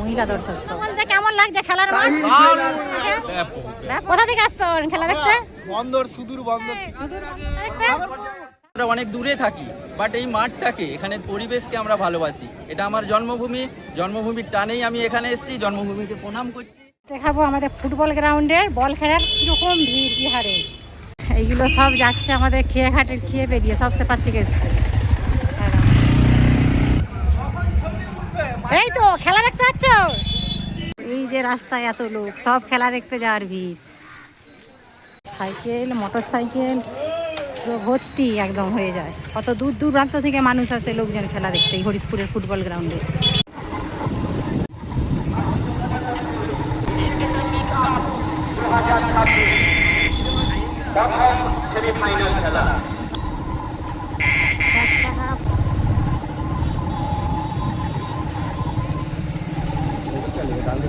মহিলা দর্শক বলতে কেমন লাগছে খেলার মাঠ? কোথা থেকে আসছো খেলা দেখতে? বন্দর, সুদূর বন্দর। আমরা অনেক দূরে থাকি, বাট এই মাঠটাকে, এখানের পরিবেশকে আমরা ভালোবাসি। এটা আমার জন্মভূমি, জন্মভূমির টানেই আমি এখানে এসেছি, জন্মভূমিকে প্রণাম করছি। দেখাবো আমাদের ফুটবল গ্রাউন্ডের বল খেলার কিরকম ভিড় কি হারে। এইগুলো সব যাচ্ছে আমাদের খেয়ে ঘাটে খেয়ে বেরিয়ে সব সেপার থেকে এসছে। এই তো খেলা দেখতে যাচ্ছ? এই যে রাস্তায় এত লোক, সব খেলা দেখতে যাওয়ার ভিড়। সাইকেল, মোটর সাইকেল ভর্তি একদম হয়ে যায়। কত দূর দূরান্ত থেকে মানুষ আসে লোকজন খেলা দেখতে এই হরিশপুরের ফুটবল গ্রাউন্ডে।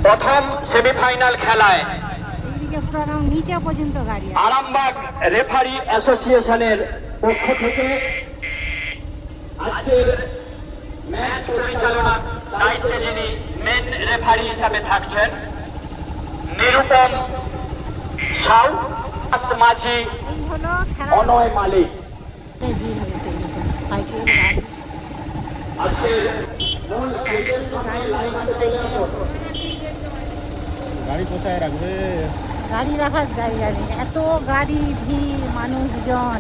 প্রথম সেমিফাইনাল খেলায় এইদিকে পুরো নিচে পর্যন্ত গাড়ি। আরামবাগ রেফারি অ্যাসোসিয়েশনের পক্ষ থেকে আজকের ম্যাচ পরিচালনার দায়িত্বে যিনি মেন রেফারি হিসাবে থাকছেন নিরুপম সাউ, মাঝি এই হলো খেলা। অনয় মালিক। ভিড় হয়েছে সাইকেল গাড়ি। গাড়ি কোথায় রাখবে? গাড়ি রাখার জায়গা নেই, এত গাড়ি ভিড় মানুষজন।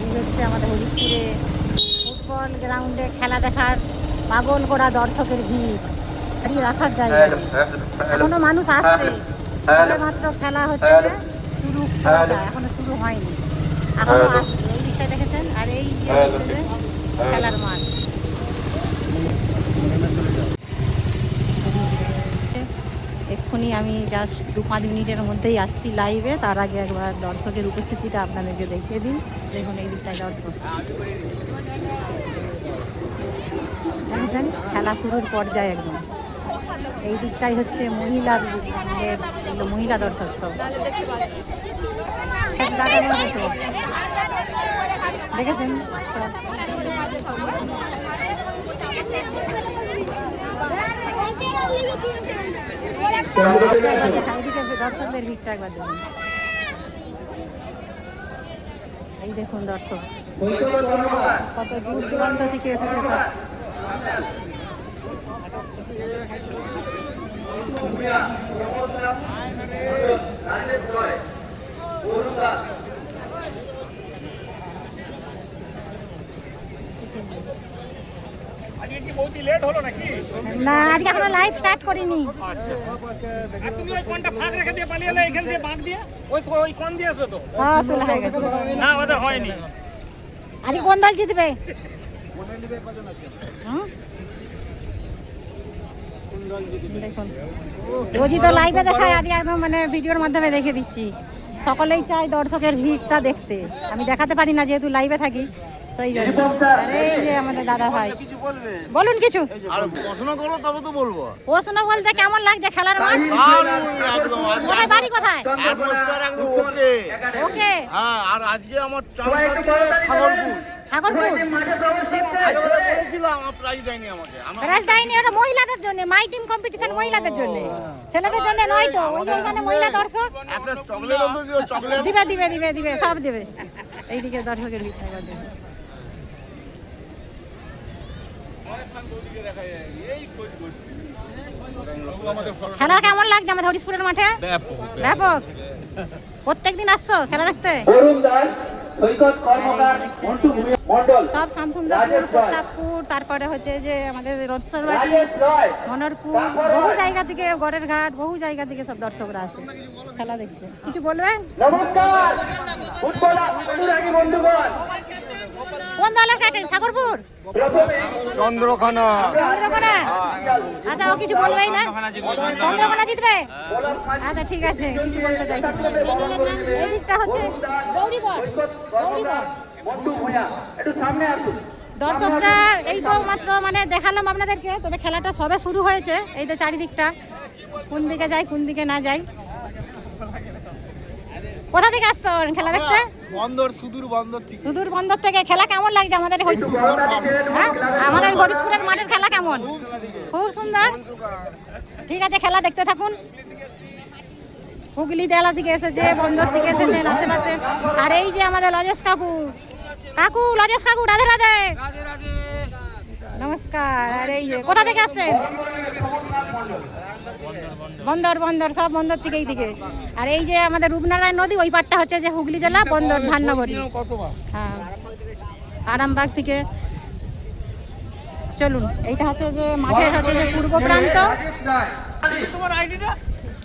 এই হচ্ছে আমাদের হরিশপুরে ফুটবল গ্রাউন্ডে খেলা দেখার পাগল করা দর্শকের ভিড়। গাড়ি রাখার জায়গা নেই, এখনো মানুষ আসছে। সবে মাত্র খেলা হচ্ছে যে শুরু করা যায়, এখনো শুরু হয়নি, এখনো আসছে। এই দিকটা দেখেছেন, আর এই যে হচ্ছে যে খেলার মাঠ। এক্ষুনি আমি জাস্ট 2-5 মিনিটের মধ্যেই আসছি লাইভে। তার আগে একবার দর্শকের উপস্থিতিটা আপনাদেরকে দেখিয়ে দিন। দেখুন এই দিকটায় দর্শক দেখেছেন, খেলা শুরুর পর্যায়ে একদম। এই দিকটাই হচ্ছে মহিলা দর্শক সব দেখেছেন। দর্শকদের ভিড়টা একবার দেখুন। এই দেখুন দর্শক কত দূর দূরান্ত থেকে এসেছে সব। না, আজকে এখনো লাইভ স্টার্ট করিনি। তুমি ওই কোনটা ফাঁক রেখে দিয়ে পালিয়ে এলে, এখান দিয়ে বাঁক দিয়ে ওই কোন দিয়ে আসবে তো? সব তোলা হয়ে গেছে। না, ওদের হয়নি। আজকে কোন দল জিতবে? দেখুন রোজই তো লাইভে দেখায়, আজকে একদম মানে ভিডিওর মাধ্যমে দেখে দিচ্ছি। সকলেই চাই দর্শকের ভিড়টা দেখতে, আমি দেখাতে পারি না যেহেতু লাইভে থাকি, সেই জন্য। এই যে আমাদের দাদা ভাই, বলুন কিছু। প্রশ্ন করো তবে তো বলবো। প্রশ্ন বলতে কেমন লাগছে খেলার মাঠ? কোথায় বাড়ি, কোথায়? ওকে ওকে। হ্যাঁ, আর আজকে আমার সাগরপুর। সাগরপুর বলেছিলাম প্রাইজ দেয়নি আমাকে। প্রাইজ দেয়নি, ওটা মহিলাদের জন্য, মাই টিম কম্পিটিশন মহিলাদের জন্য, ছেলেদের জন্য নয় তো। ওই যে ওখানে মহিলা দর্শক একটা চকলেট তো দিও, চকলেট দিবে দিবে দিবে দিবে সব দিবে। এইদিকে দর্শকের ভিড়টা দেখুন। খেলা কেমন লাগছে আমাদের হরিশপুরের মাঠে? ব্যাপক। প্রত্যেকদিন আসছো খেলা দেখতে? সব শামসুন্দরপুর, প্রতাপপুর, তারপরে হচ্ছে যে আমাদের রথসরবাড়ি, মনোরপুর, বহু জায়গা থেকে, গড়ের ঘাট, বহু জায়গা থেকে সব দর্শকরা আসে খেলা দেখতে। কিছু বলবেন? কোন দলের ক্যাপ্টেন? সাগরপুর, চন্দ্রখানা। চন্দ্রকোনা। আচ্ছা, ও কিছু বলবেই না? চন্দ্রকোনা জিতবে? আচ্ছা ঠিক আছে, কিছু বলতে চাইছি। এই দিকটা হচ্ছে গৌরীবর। দর্শকরা এই তো মাত্র মানে দেখালাম আপনাদেরকে, তবে খেলাটা সবে শুরু হয়েছে। এই তো চারিদিকটা, কোন দিকে যাই কোন দিকে না যাই। কোথা থেকে আসছো খেলা দেখতে? বন্দর সুদূর বন্দর থেকে সুদূর বন্দর থেকে খেলা কেমন লাগছে আমাদের হরিশপুর? হ্যাঁ, আমাদের হরিশপুরের মাঠের খেলা কেমন? খুব সুন্দর। ঠিক আছে, খেলা দেখতে থাকুন। হুগলি জেলা থেকে এসেছে, বন্দর থেকে এসেছেন আশেপাশে। আর এই যে আমাদের লজেশ কাকু, লজেশ কাকু, রাধে রাধে। নমস্কার। আর এই যে কোথা থেকে আসছেন? বন্দর সব বন্দর থেকে এই দিকে। আর এই যে আমাদের রূপনারায়ণ নদী, ওই পাটটা হচ্ছে যে হুগলি জেলা বন্দর ধাননগরী। হ্যাঁ, আরামবাগ থেকে। চলুন, এইটা হচ্ছে যে মাঠের হচ্ছে যে পূর্ব প্রান্ত।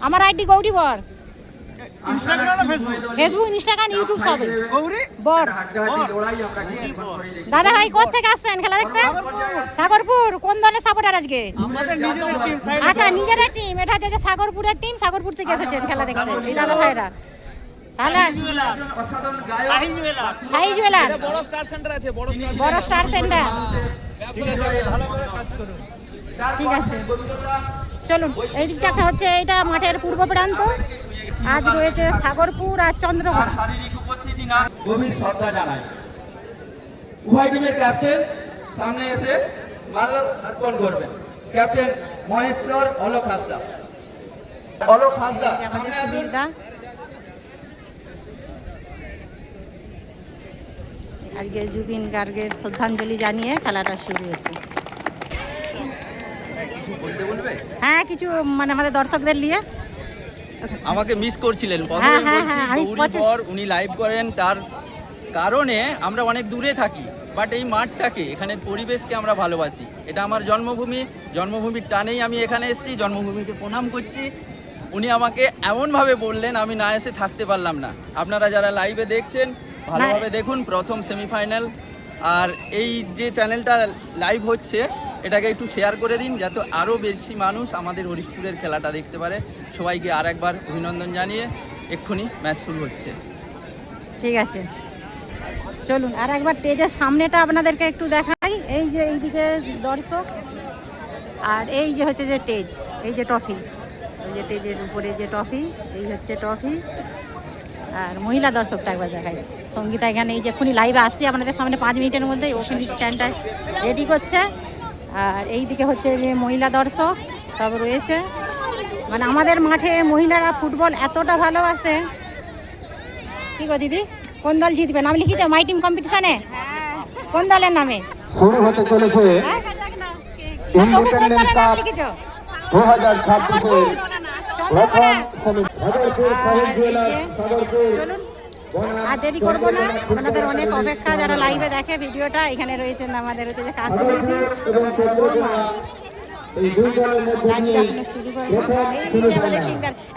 আমার আইডি গৌরী বর। ফেসবুক, ইনস্টাগ্রাম, ইউটিউব সবে বর। দাদা ভাই কোথা থেকে আসছেন খেলা দেখতে? সাগরপুর। কোন দলের সাপোর্টার আজকে? আচ্ছা, নিজেদের টিম। এটা হচ্ছে যে সাগরপুরের টিম, সাগরপুর থেকে এসেছেন খেলা দেখতে এই দাদা ভাইরা। তাহলে সাহি জুয়েলার্স, বড় স্টার সেন্টার। ঠিক আছে, চলুন। এই দিকটা হচ্ছে এটা মাঠের পূর্ব প্রান্ত। আজ রয়েছে সাগরপুর আর চন্দ্রকোনা। গভীর শ্রদ্ধা জানাই। উভয় টিমের ক্যাপ্টেন সামনে এসে মাল্য অর্পণ করবেন। ক্যাপ্টেন মহেশ্বর অলোক হাসদা। এই যে আমাদের সুনীলদা। আজকে জুবিন গার্গের শ্রদ্ধাঞ্জলি জানিয়ে খেলাটা শুরু হয়েছে। হ্যাঁ, কিছু মানে আমাদের দর্শকদের নিয়ে। আমাকে মিস করছিলেন প্রথমে হ্যাঁ, বলছি হ্যাঁ, আমি গৌরী বর উনি লাইভ করেন, তার কারণে আমরা অনেক দূরে থাকি, বাট এই মাঠটাকে, এখানের পরিবেশকে আমরা ভালোবাসি। এটা আমার জন্মভূমি, জন্মভূমির টানেই আমি এখানে এসেছি, জন্মভূমিকে প্রণাম করছি। উনি আমাকে এমনভাবে বললেন, আমি না এসে থাকতে পারলাম না। আপনারা যারা লাইভে দেখছেন ভালোভাবে দেখুন, প্রথম সেমিফাইনাল। আর এই যে চ্যানেলটা লাইভ হচ্ছে এটাকে একটু শেয়ার করে দিন, যাতে আরও বেশি মানুষ আমাদের হরিশপুরের খেলাটা দেখতে পারে। সবাইকে আর একবার অভিনন্দন জানিয়ে এক্ষুনি ম্যাচ শুরু হচ্ছে। ঠিক আছে, চলুন আর একবার স্টেজের সামনেটা আপনাদেরকে একটু দেখাই। এই যে এইদিকে দর্শক, আর এই যে হচ্ছে যে স্টেজ, এই যে ট্রফি, এই যে স্টেজের উপরে যে ট্রফি, এই হচ্ছে ট্রফি। আর মহিলা দর্শকটা একবার দেখাই। সঙ্গীতা এখানে এই যে এক্ষুনি লাইভে আসছে আপনাদের সামনে 5 মিনিটের মধ্যে, ওখানে স্ট্যান্ডটা রেডি করছে। আর এই দিকে হচ্ছে যে মহিলা দর্শক সব রয়েছে। মানে আমাদের মাঠে মহিলারা ফুটবল এতটা ভালোবাসে। কি গো দিদি, কোন দল জিতবে? নাম লিখেছো মাই টিম কম্পিটিশনে? কোন দলের নামে শুরু হতে চলেছে ইন্ডিপেন্ডেন্ট কাপ 2026 চন্দ্রকোনা। সাগরপুর। চলুন আর দেরি করবো না, আপনাদের অনেক অপেক্ষা যারা লাইভে দেখে ভিডিওটা। এখানে রয়েছেন আমাদের হচ্ছে যে কাজ এই দুই দলের মধ্যে নিয়ে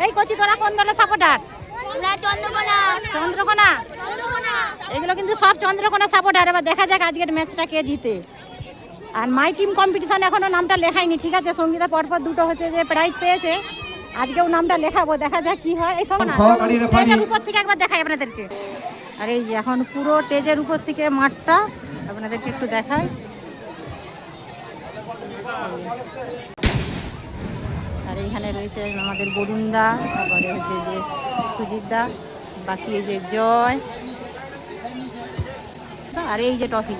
এই কচি, তোরা কোন দলের সাপোর্টার? চন্দ্রকোনা। এগুলো কিন্তু সব চন্দ্রকোনা সাপোর্টার। এবার দেখা যাক আজকের ম্যাচটা কে জিতে। আর মাই টিম কম্পিটিশন এখনো নামটা লেখাইনি, ঠিক আছে? সঙ্গীতা পরপর দুটো হচ্ছে যে প্রাইজ পেয়েছে, আজকেও নামটা লেখাবো, দেখা যাক কি হয়। এই সব না স্টেজের উপর থেকে একবার দেখাই আপনাদেরকে। আর এই যে এখন পুরো স্টেজের উপর থেকে মাঠটা আপনাদেরকে একটু দেখাই। আর এইখানে রয়েছে আমাদের বরুণদা, তারপরে হচ্ছে যে সুজিত দা, বাকি এই যে জয়, আর এই যে ট্রফি।